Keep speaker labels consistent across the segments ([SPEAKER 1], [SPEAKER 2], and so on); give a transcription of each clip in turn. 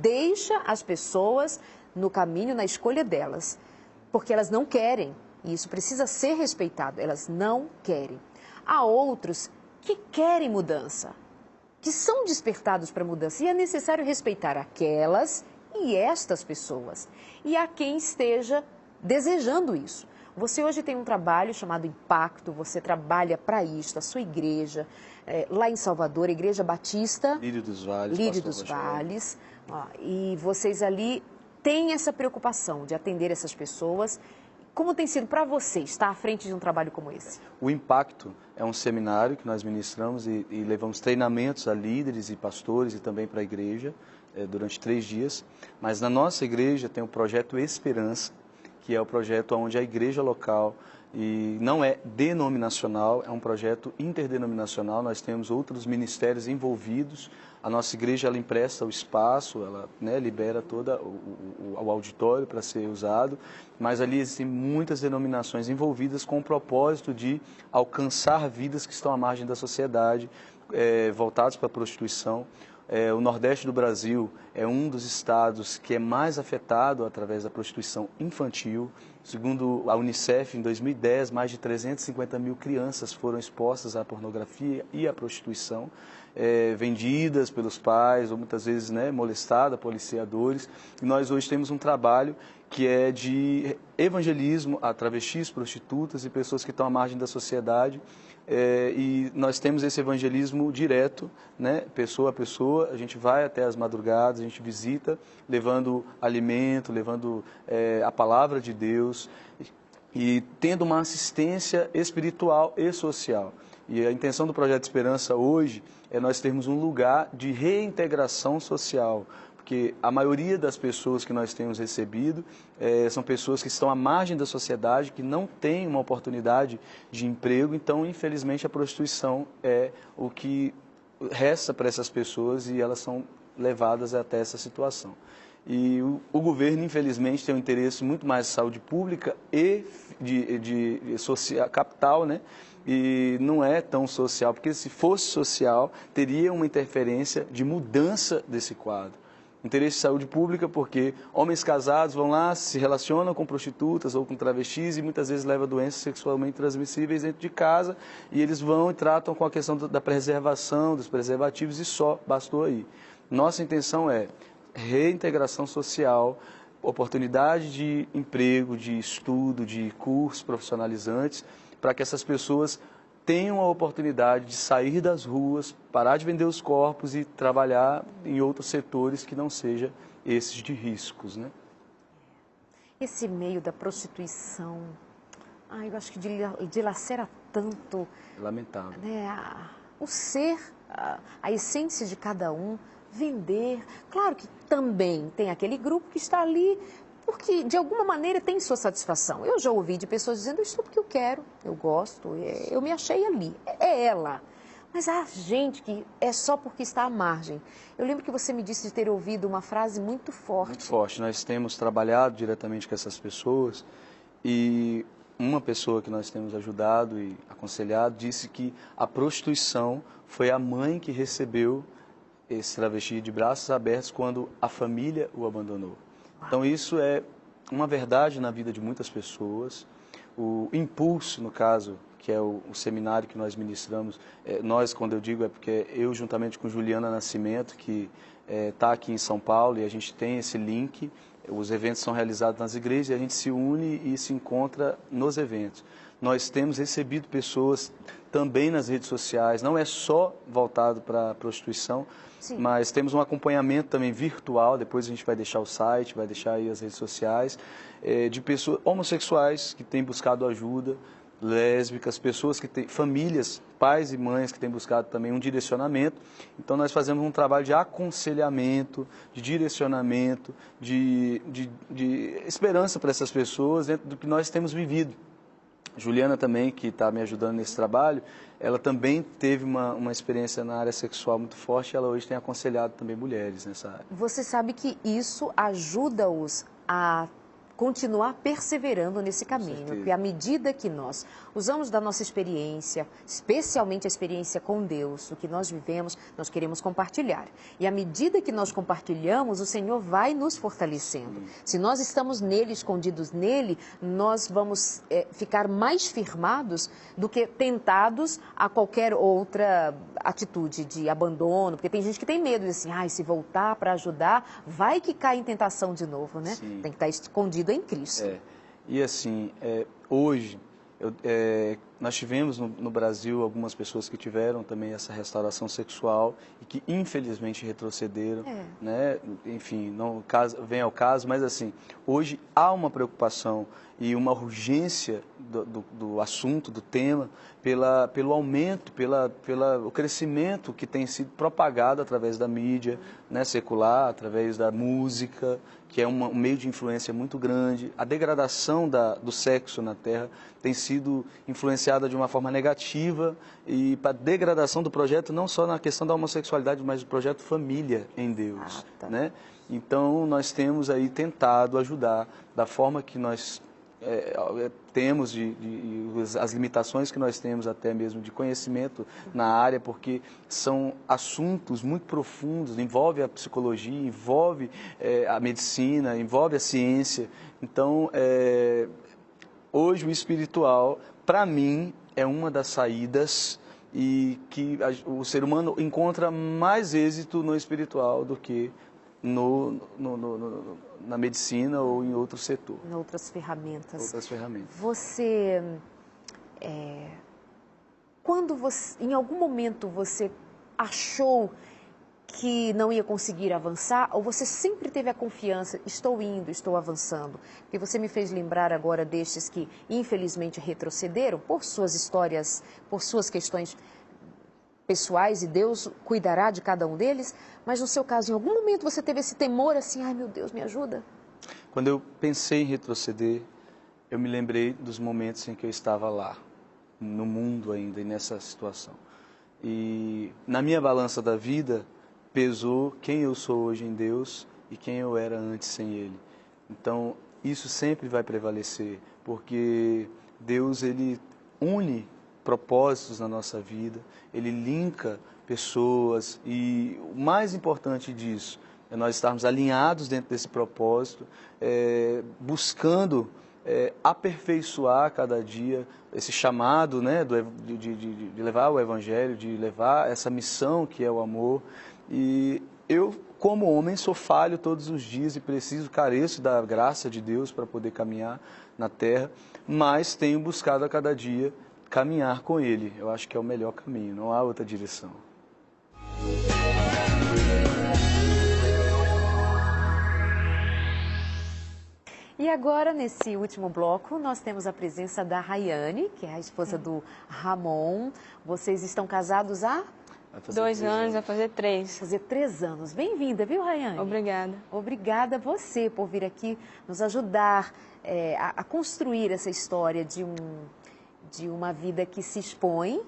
[SPEAKER 1] deixa as pessoas no caminho, na escolha delas, porque elas não querem, e isso precisa ser respeitado, elas não querem. Há outros que querem mudança, que são despertados para a mudança, e é necessário respeitar aquelas e estas pessoas, e a quem esteja desejando isso. Você hoje tem um trabalho chamado Impacto, você trabalha para isso, a sua igreja, lá em Salvador, a Igreja Batista
[SPEAKER 2] Lírio dos Vales.
[SPEAKER 1] Lírio dos Vales, ó, e vocês ali têm essa preocupação de atender essas pessoas. Como tem sido para você estar à frente de um trabalho como esse?
[SPEAKER 2] O Impacto é um seminário que nós ministramos e levamos treinamentos a líderes e pastores e também para a igreja durante 3 dias. Mas na nossa igreja tem o projeto Esperança, que é o projeto onde a igreja local, e não é denominacional, é um projeto interdenominacional, nós temos outros ministérios envolvidos, a nossa igreja ela empresta o espaço, ela libera todo o auditório para ser usado, mas ali existem muitas denominações envolvidas com o propósito de alcançar vidas que estão à margem da sociedade, voltadas para a prostituição. O Nordeste do Brasil é um dos estados que é mais afetado através da prostituição infantil. Segundo a Unicef, em 2010, mais de 350 mil crianças foram expostas à pornografia e à prostituição, vendidas pelos pais ou muitas vezes molestadas por aliciadores. E nós hoje temos um trabalho que é de evangelismo a travestis, prostitutas e pessoas que estão à margem da sociedade. E nós temos esse evangelismo direto, pessoa a pessoa, a gente vai até as madrugadas, a gente visita, levando alimento, levando a palavra de Deus e tendo uma assistência espiritual e social. E a intenção do Projeto Esperança hoje é nós termos um lugar de reintegração social, porque a maioria das pessoas que nós temos recebido são pessoas que estão à margem da sociedade, que não têm uma oportunidade de emprego, então, infelizmente, a prostituição é o que resta para essas pessoas e elas são levadas até essa situação. E o governo, infelizmente, tem um interesse muito mais de saúde pública e de capital, e não é tão social, porque se fosse social, teria uma interferência de mudança desse quadro. Interesse de saúde pública porque homens casados vão lá, se relacionam com prostitutas ou com travestis e muitas vezes levam doenças sexualmente transmissíveis dentro de casa e eles vão e tratam com a questão da preservação, dos preservativos e só bastou aí. Nossa intenção é reintegração social, oportunidade de emprego, de estudo, de cursos profissionalizantes, para que essas pessoas tenham a oportunidade de sair das ruas, parar de vender os corpos e trabalhar em outros setores que não sejam esses de riscos,
[SPEAKER 1] Esse meio da prostituição, eu acho que dilacera tanto.
[SPEAKER 2] Lamentável.
[SPEAKER 1] O ser, a essência de cada um, vender. Claro que também tem aquele grupo que está ali porque, de alguma maneira, tem sua satisfação. Eu já ouvi de pessoas dizendo, eu estou porque eu quero, eu gosto, eu me achei ali, é ela. Mas há gente que é só porque está à margem. Eu lembro que você me disse de ter ouvido uma frase muito forte.
[SPEAKER 2] Muito forte. Nós temos trabalhado diretamente com essas pessoas e uma pessoa que nós temos ajudado e aconselhado disse que a prostituição foi a mãe que recebeu esse travesti de braços abertos quando a família o abandonou. Então isso é uma verdade na vida de muitas pessoas. O Impulso, no caso, que é o seminário que nós ministramos, nós, quando eu digo, é porque eu, juntamente com Juliana Nascimento, que está aqui em São Paulo, e a gente tem esse link, os eventos são realizados nas igrejas, e a gente se une e se encontra nos eventos. Nós temos recebido pessoas também nas redes sociais, não é só voltado para a prostituição,
[SPEAKER 1] Sim.
[SPEAKER 2] Mas temos um acompanhamento também virtual, depois a gente vai deixar o site, vai deixar aí as redes sociais, de pessoas homossexuais que têm buscado ajuda, lésbicas, pessoas que têm, famílias, pais e mães que têm buscado também um direcionamento. Então nós fazemos um trabalho de aconselhamento, de direcionamento, de esperança para essas pessoas dentro do que nós temos vivido. Juliana também, que está me ajudando nesse trabalho, ela também teve uma experiência na área sexual muito forte e ela hoje tem aconselhado também mulheres nessa área.
[SPEAKER 1] Você sabe que isso ajuda-os a continuar perseverando nesse caminho. Porque à medida que nós usamos da nossa experiência, especialmente a experiência com Deus, o que nós vivemos, nós queremos compartilhar. E à medida que nós compartilhamos, o Senhor vai nos fortalecendo. Se nós estamos nele, escondidos nele, nós vamos ficar mais firmados do que tentados a qualquer outra atitude de abandono, porque tem gente que tem medo de assim, se voltar para ajudar, vai que cai em tentação de novo, né?
[SPEAKER 2] Sim.
[SPEAKER 1] Tem que estar escondido em Cristo.
[SPEAKER 2] E assim, hoje, nós tivemos no Brasil algumas pessoas que tiveram também essa restauração sexual e que infelizmente retrocederam, né? Enfim, não vem ao caso, mas assim, hoje há uma preocupação e uma urgência do assunto, do tema, pelo aumento, pelo crescimento que tem sido propagado através da mídia, né, secular, através da música, que é um meio de influência muito grande. A degradação do sexo na Terra tem sido influenciada de uma forma negativa e para a degradação do projeto, não só na questão da homossexualidade, mas do projeto família em Deus, né? Então, nós temos aí tentado ajudar da forma que nós temos, as limitações que nós temos até mesmo de conhecimento na área, porque são assuntos muito profundos, envolve a psicologia, envolve a medicina, envolve a ciência. Então, hoje o espiritual, para mim, é uma das saídas e que o ser humano encontra mais êxito no espiritual do que na medicina ou em outro setor.
[SPEAKER 1] Em outras ferramentas.
[SPEAKER 2] Outras ferramentas.
[SPEAKER 1] Você, em algum momento você achou que não ia conseguir avançar, ou você sempre teve a confiança, estou indo, estou avançando? Porque você me fez lembrar agora destes que infelizmente retrocederam por suas histórias, por suas questões pessoais, e Deus cuidará de cada um deles, mas no seu caso, em algum momento você teve esse temor assim, ai meu Deus, me ajuda?
[SPEAKER 2] Quando eu pensei em retroceder, eu me lembrei dos momentos em que eu estava lá, no mundo ainda, e nessa situação. E na minha balança da vida, pesou quem eu sou hoje em Deus e quem eu era antes sem Ele. Então, isso sempre vai prevalecer, porque Deus, Ele une propósitos na nossa vida, Ele linka pessoas e o mais importante disso é nós estarmos alinhados dentro desse propósito, buscando aperfeiçoar cada dia esse chamado, né, de levar o Evangelho, de levar essa missão que é o amor. E eu, como homem, sou falho todos os dias e careço da graça de Deus para poder caminhar na terra, mas tenho buscado a cada dia caminhar com Ele. Eu acho que é o melhor caminho, não há outra direção.
[SPEAKER 1] E agora, nesse último bloco, nós temos a presença da Rayane, que é a esposa do Ramon. Vocês estão casados há?
[SPEAKER 3] 2 anos, vai fazer 3.
[SPEAKER 1] Fazer 3 anos. Bem-vinda, viu, Rayane?
[SPEAKER 3] Obrigada.
[SPEAKER 1] Obrigada a você por vir aqui nos ajudar a construir essa história de uma vida que se expõe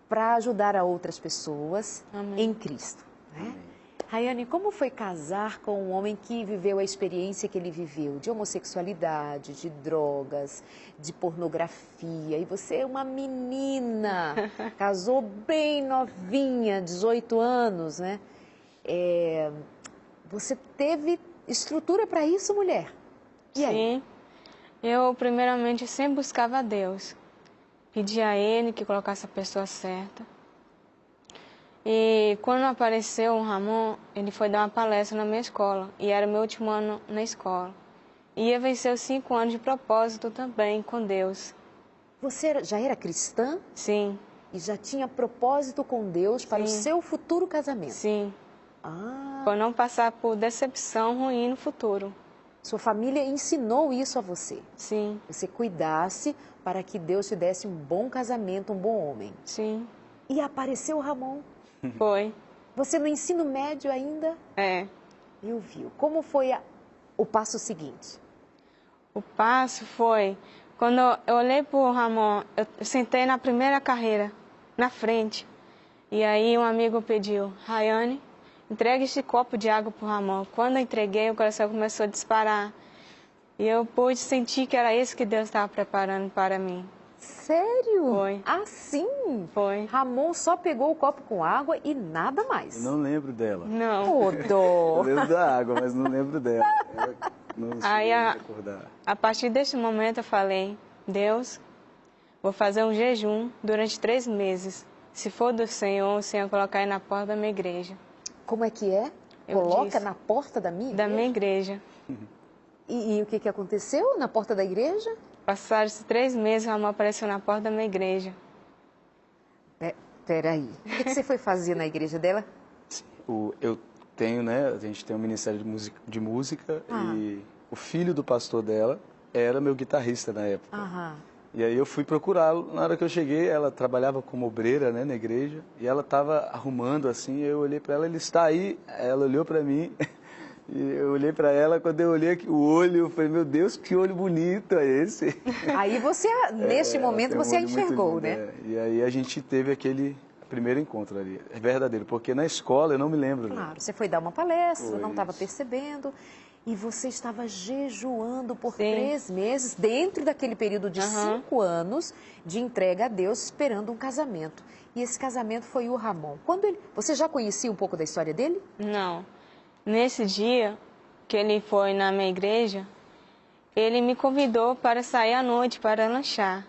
[SPEAKER 1] para ajudar a outras pessoas.
[SPEAKER 3] Amém.
[SPEAKER 1] Em Cristo. Né? Rayane, como foi casar com um homem que viveu a experiência que ele viveu, de homossexualidade, de drogas, de pornografia, e você é uma menina, casou bem novinha, 18 anos, né? Você teve estrutura para isso, mulher? E aí?
[SPEAKER 3] Sim, eu primeiramente sempre buscava a Deus, pedia a Ele que colocasse a pessoa certa. E quando apareceu o Ramon, ele foi dar uma palestra na minha escola, e era meu último ano na escola. E ia vencer os 5 anos de propósito também com Deus.
[SPEAKER 1] Você já era cristã?
[SPEAKER 3] Sim.
[SPEAKER 1] E já tinha propósito com Deus para o seu futuro casamento?
[SPEAKER 3] Sim.
[SPEAKER 1] Ah.
[SPEAKER 3] Para não passar por decepção ruim no futuro.
[SPEAKER 1] Sua família ensinou isso a você?
[SPEAKER 3] Sim.
[SPEAKER 1] Você cuidasse para que Deus te desse um bom casamento, um bom homem?
[SPEAKER 3] Sim.
[SPEAKER 1] E apareceu o Ramon?
[SPEAKER 3] Foi.
[SPEAKER 1] Você no ensino médio ainda?
[SPEAKER 3] É.
[SPEAKER 1] Eu vi. Como foi o passo seguinte?
[SPEAKER 3] O passo foi, quando eu olhei para o Ramon, eu sentei na primeira carreira, na frente. E aí um amigo pediu, Rayane, entregue este copo de água para o Ramon. Quando eu entreguei, o coração começou a disparar. E eu pude sentir que era isso que Deus estava preparando para mim.
[SPEAKER 1] Sério?
[SPEAKER 3] Foi.
[SPEAKER 1] Assim?
[SPEAKER 3] Foi.
[SPEAKER 1] Ramon só pegou o copo com água e nada mais.
[SPEAKER 2] Eu não lembro dela.
[SPEAKER 3] Não.
[SPEAKER 1] Ô, dó.
[SPEAKER 2] Eu lembro da água, mas não lembro dela. Ela não
[SPEAKER 3] Aí,
[SPEAKER 2] sei recordar.
[SPEAKER 3] a partir desse momento eu falei, Deus, vou fazer um jejum durante 3 meses. Se for do Senhor, o Senhor colocar aí na porta da minha igreja.
[SPEAKER 1] Como é que é?
[SPEAKER 3] Eu
[SPEAKER 1] Coloca
[SPEAKER 3] disse.
[SPEAKER 1] na porta da minha
[SPEAKER 3] Da
[SPEAKER 1] igreja?
[SPEAKER 3] minha igreja.
[SPEAKER 1] E o que aconteceu na porta da igreja?
[SPEAKER 3] Passaram-se 3 meses, o Ramon apareceu na porta da minha igreja.
[SPEAKER 1] Peraí. O que você foi fazer na igreja dela?
[SPEAKER 2] Sim, eu tenho, né? A gente tem um ministério de música e o filho do pastor dela era meu guitarrista na época.
[SPEAKER 1] Aham.
[SPEAKER 2] E aí eu fui procurá-lo. Na hora que eu cheguei, ela trabalhava como obreira, né, na igreja, e ela estava arrumando assim. Eu olhei para ela, ele está aí. Ela olhou para mim e eu olhei para ela. Quando eu olhei aqui, o olho, eu falei, meu Deus, que olho bonito é esse?
[SPEAKER 1] Aí você, neste momento,
[SPEAKER 2] Tem um
[SPEAKER 1] você a
[SPEAKER 2] olho muito
[SPEAKER 1] enxergou,
[SPEAKER 2] lindo,
[SPEAKER 1] né?
[SPEAKER 2] é. E aí a gente teve aquele primeiro encontro ali, é verdadeiro, porque na escola eu não me lembro. Né?
[SPEAKER 1] Claro, você foi dar uma palestra,
[SPEAKER 2] Foi
[SPEAKER 1] não estava
[SPEAKER 2] isso.
[SPEAKER 1] percebendo, e você estava jejuando por
[SPEAKER 3] Sim.
[SPEAKER 1] 3 meses, dentro daquele período de 5 anos de entrega a Deus, esperando um casamento. E esse casamento foi o Ramon. Você já conhecia um pouco da história dele?
[SPEAKER 3] Não. Nesse dia que ele foi na minha igreja, ele me convidou para sair à noite para lanchar.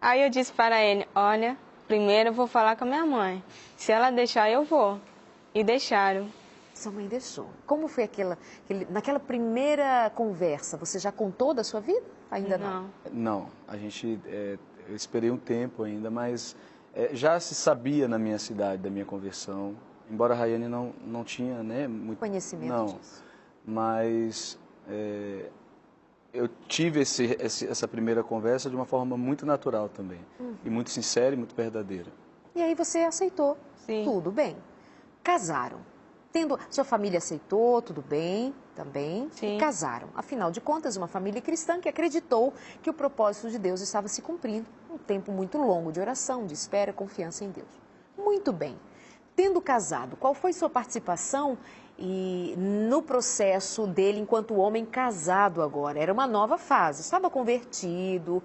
[SPEAKER 3] Aí eu disse para ele, olha, primeiro eu vou falar com a minha mãe. Se ela deixar, eu vou. E deixaram.
[SPEAKER 1] Sua mãe deixou. Como foi naquela primeira conversa, você já contou da sua vida? Ainda não.
[SPEAKER 2] Não, a gente, eu esperei um tempo ainda, mas já se sabia na minha cidade da minha conversão, embora a Rayane não tinha, né, muito
[SPEAKER 1] Conhecimento disso.
[SPEAKER 2] Mas eu tive essa primeira conversa de uma forma muito natural também, e muito sincera e muito verdadeira.
[SPEAKER 1] E aí você aceitou.
[SPEAKER 3] Sim.
[SPEAKER 1] Tudo bem. Casaram. Sua família aceitou, tudo bem, também.
[SPEAKER 3] Sim.
[SPEAKER 1] E casaram. Afinal de contas, uma família cristã que acreditou que o propósito de Deus estava se cumprindo. Um tempo muito longo de oração, de espera, confiança em Deus. Muito bem. Tendo casado, qual foi sua participação no processo dele enquanto homem casado agora? Era uma nova fase, estava convertido,